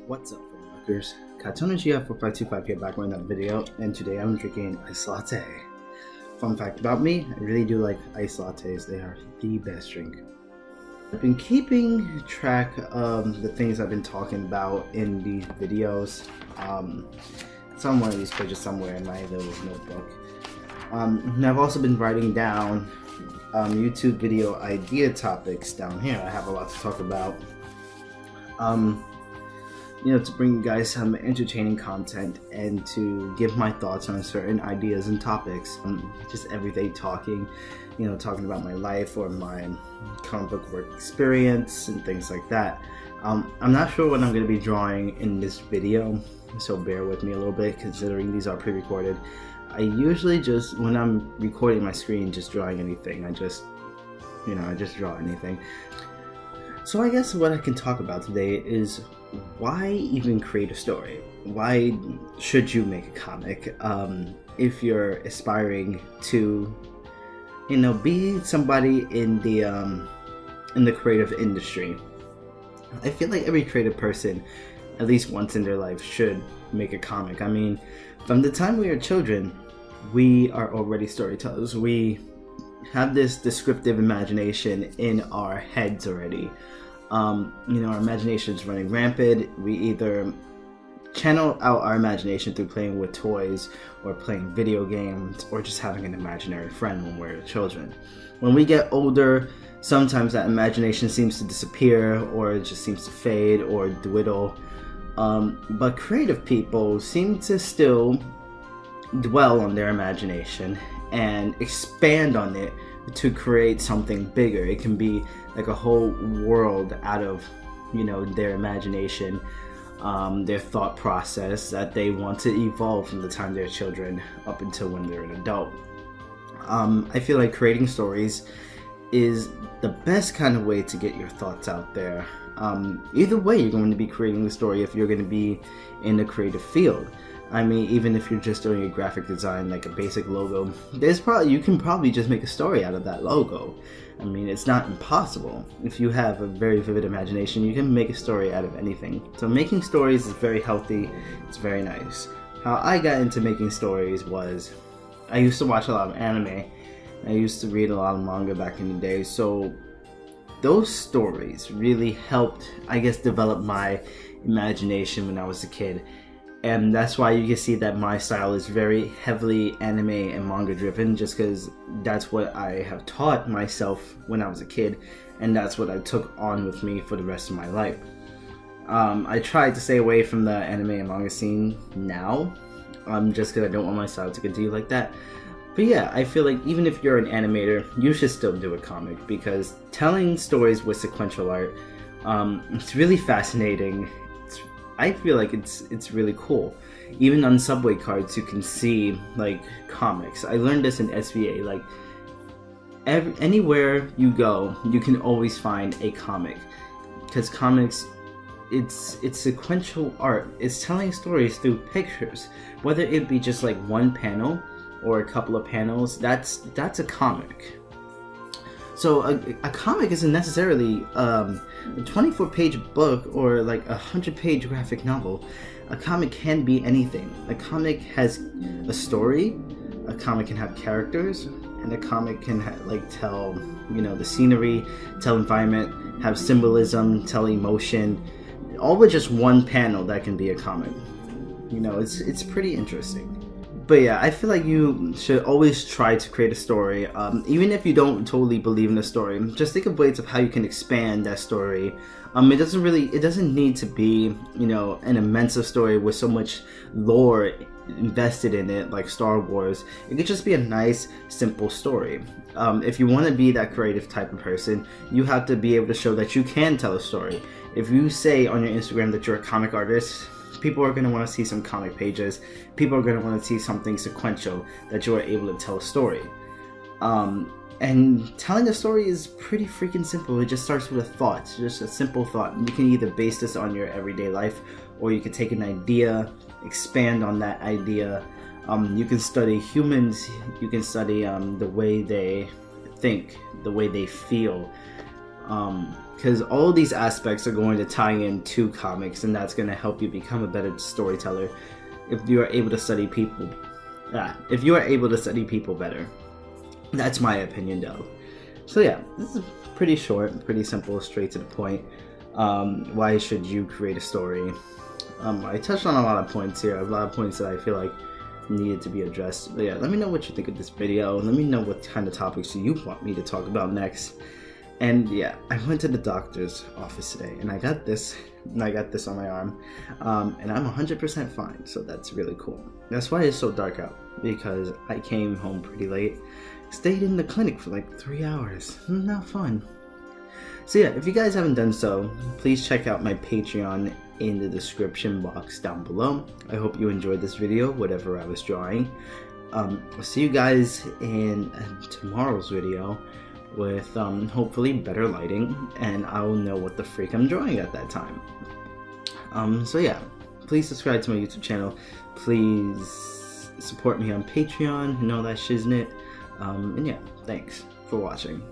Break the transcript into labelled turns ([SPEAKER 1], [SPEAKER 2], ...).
[SPEAKER 1] What's up, filmmakers? KatonaGF4525 here back with another video, and today I'm drinking iced latte. Fun fact about me, I really do like iced lattes. They are the best drink. I've been keeping track of the things I've been talking about in these videos. It's on one of these pages somewhere in my little notebook. And I've also been writing down YouTube video idea topics down here. I have a lot to talk about. To bring you guys some entertaining content and to give my thoughts on certain ideas and topics. Just everyday talking, talking about my life or my comic book work experience and things like that. I'm not sure what I'm going to be drawing in this video, so bear with me a little bit considering these are pre-recorded. I usually just, when I'm recording my screen, just drawing anything. I just draw anything. So I guess what I can talk about today is why even create a story? Why should you make a comic if you're aspiring to, be somebody in the creative industry? I feel like every creative person, at least once in their life, should make a comic. I mean, from the time we are children, we are already storytellers. We have this descriptive imagination in our heads already. Our imagination is running rampant. We either channel out our imagination through playing with toys or playing video games or just having an imaginary friend when we're children. When we get older, sometimes that imagination seems to disappear or it just seems to fade or dwindle. But creative people seem to still dwell on their imagination and expand on it to create something bigger. It can be like a whole world out of their imagination, their thought process that they want to evolve from the time they're children up until when they're an adult. I feel like creating stories is the best kind of way to get your thoughts out there. Either way, you're going to be creating the story if you're going to be in the creative field. I mean, even if you're just doing a graphic design, like a basic logo, you can probably just make a story out of that logo. I mean, it's not impossible. If you have a very vivid imagination, you can make a story out of anything. So making stories is very healthy. It's very nice. How I got into making stories was, I used to watch a lot of anime. I used to read a lot of manga back in the day. So those stories really helped, I guess, develop my imagination when I was a kid. And that's why you can see that my style is very heavily anime and manga driven, just because that's what I have taught myself when I was a kid, and that's what I took on with me for the rest of my life. I tried to stay away from the anime and manga scene now, just because I don't want my style to continue like that. But yeah, I feel like even if you're an animator, you should still do a comic, because telling stories with sequential art, it's really fascinating. I feel like it's really cool. Even on subway cards, you can see like comics. I learned this in SVA. Like anywhere you go, you can always find a comic, because comics, it's sequential art. It's telling stories through pictures, whether it be just like one panel or a couple of panels. That's a comic. So a comic isn't necessarily a 24-page book or like a 100-page graphic novel. A comic can be anything. A comic has a story, a comic can have characters, and a comic can tell the scenery, tell environment, have symbolism, tell emotion, all with just one panel. That can be a comic. It's pretty interesting. But yeah, I feel like you should always try to create a story, even if you don't totally believe in the story. Just think of ways of how you can expand that story. It doesn't need to be, an immense story with so much lore invested in it, like Star Wars. It could just be a nice, simple story. If you want to be that creative type of person, you have to be able to show that you can tell a story. If you say on your Instagram that you're a comic artist, people are going to want to see some comic pages. People are going to want to see something sequential that you are able to tell a story. And telling a story is pretty freaking simple. It just starts with a thought, just a simple thought. You can either base this on your everyday life, or you can take an idea, expand on that idea. You can study humans. You can study the way they think, the way they feel. because all of these aspects are going to tie into comics, and that's going to help you become a better storyteller if you are able to study people. If you are able to study people better. That's my opinion, though. So yeah, this is pretty short, pretty simple, straight to the point. Why should you create a story? I touched on a lot of points here, a lot of points that I feel like needed to be addressed. But yeah, let me know what you think of this video. Let me know what kind of topics you want me to talk about next. And yeah, I went to the doctor's office today, and I got this on my arm, and I'm 100% fine, so that's really cool. That's why it's so dark out, because I came home pretty late, stayed in the clinic for like 3 hours. Not fun. So yeah, if you guys haven't done so, please check out my Patreon in the description box down below. I hope you enjoyed this video, whatever I was drawing. I'll see you guys in tomorrow's video with hopefully better lighting, and I will know what the freak I'm drawing at that time. So yeah, please subscribe to my YouTube channel. Please support me on Patreon and all that shiznit. And yeah, thanks for watching.